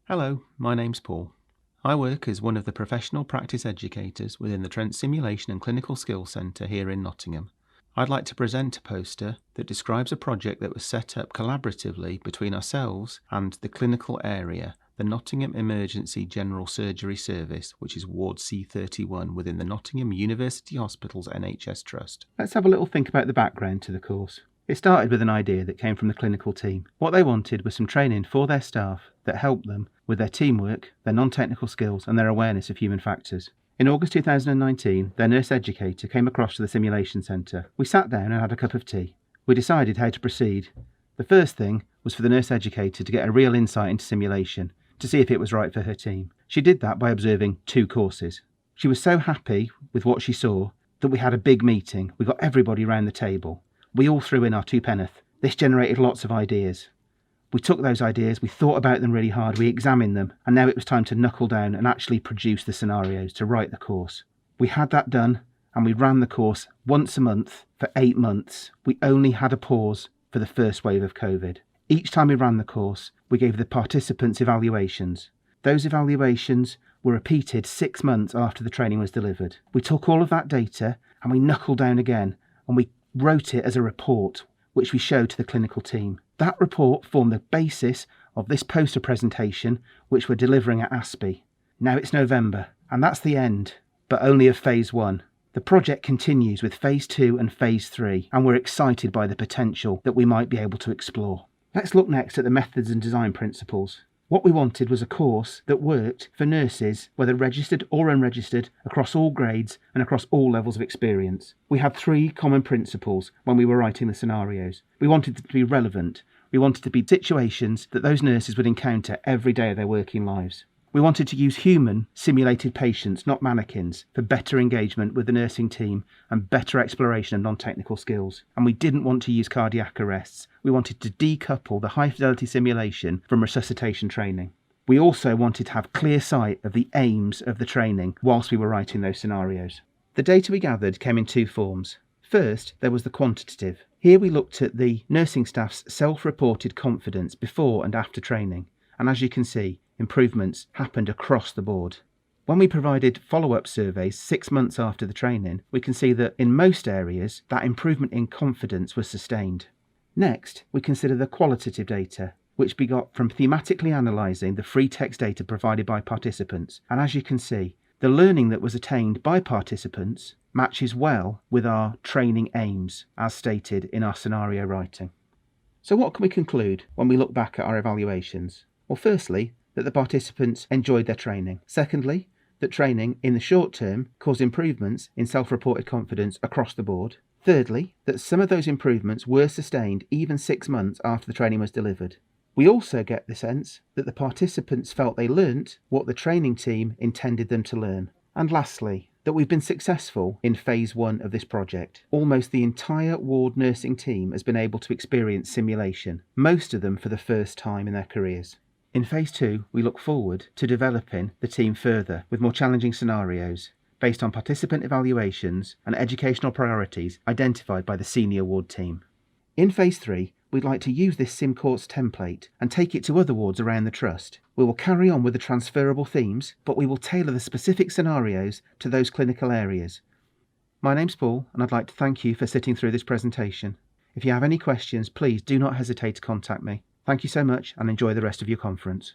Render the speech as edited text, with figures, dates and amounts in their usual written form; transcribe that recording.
Hello, my name's Paul. I work as one of the professional practice educators within the Trent Simulation and Clinical Skills Centre here in Nottingham. I'd like to present a poster that describes a project that was set up collaboratively between ourselves and the clinical area, the Nottingham Emergency General Surgery Service, which is Ward C31 within the Nottingham University Hospitals NHS Trust. Let's have a little think about the background to the course. It started with an idea that came from the clinical team. What they wanted was some training for their staff that helped them with their teamwork, their non-technical skills and their awareness of human factors. In August 2019, their nurse educator came across to the simulation centre. We sat down and had a cup of tea. We decided how to proceed. The first thing was for the nurse educator to get a real insight into simulation, to see if it was right for her team. She did that by observing 2 courses. She was so happy with what she saw that we had a big meeting. We got everybody round the table. We all threw in our 2 penn'orth. This generated lots of ideas. We took those ideas, we thought about them really hard, we examined them, and now it was time to knuckle down and actually produce the scenarios to write the course. We had that done, and we ran the course once a month for 8 months. We only had a pause for the first wave of COVID. Each time we ran the course, we gave the participants evaluations. Those evaluations were repeated 6 months after the training was delivered. We took all of that data and we knuckled down again, and we wrote it as a report, which we showed to the clinical team. That report formed the basis of this poster presentation, which we're delivering at ASPE. Now it's November, and that's the end, but only of Phase 1. The project continues with Phase 2 and Phase 3, and we're excited by the potential that we might be able to explore. Let's look next at the methods and design principles. What we wanted was a course that worked for nurses, whether registered or unregistered, across all grades and across all levels of experience. We had 3 common principles when we were writing the scenarios. We wanted them to be relevant. We wanted to be situations that those nurses would encounter every day of their working lives. We wanted to use human, simulated patients, not mannequins, for better engagement with the nursing team and better exploration of non-technical skills. And we didn't want to use cardiac arrests. We wanted to decouple the high-fidelity simulation from resuscitation training. We also wanted to have clear sight of the aims of the training whilst we were writing those scenarios. The data we gathered came in 2 forms. First, there was the quantitative. Here we looked at the nursing staff's self-reported confidence before and after training. And as you can see, improvements happened across the board. When we provided follow-up surveys 6 months after the training, we can see that in most areas, that improvement in confidence was sustained. Next, we consider the qualitative data, which we got from thematically analysing the free text data provided by participants. And as you can see, the learning that was attained by participants matches well with our training aims, as stated in our scenario writing. So what can we conclude when we look back at our evaluations? Well, firstly, that the participants enjoyed their training. Secondly, that training in the short term caused improvements in self-reported confidence across the board. Thirdly, that some of those improvements were sustained even 6 months after the training was delivered. We also get the sense that the participants felt they learnt what the training team intended them to learn. And lastly, that we've been successful in Phase 1 of this project. Almost the entire ward nursing team has been able to experience simulation, most of them for the first time in their careers. In Phase 2, we look forward to developing the team further with more challenging scenarios based on participant evaluations and educational priorities identified by the senior ward team. In Phase 3, we'd like to use this SimCourse template and take it to other wards around the Trust. We will carry on with the transferable themes, but we will tailor the specific scenarios to those clinical areas. My name's Paul, and I'd like to thank you for sitting through this presentation. If you have any questions, please do not hesitate to contact me. Thank you so much and enjoy the rest of your conference.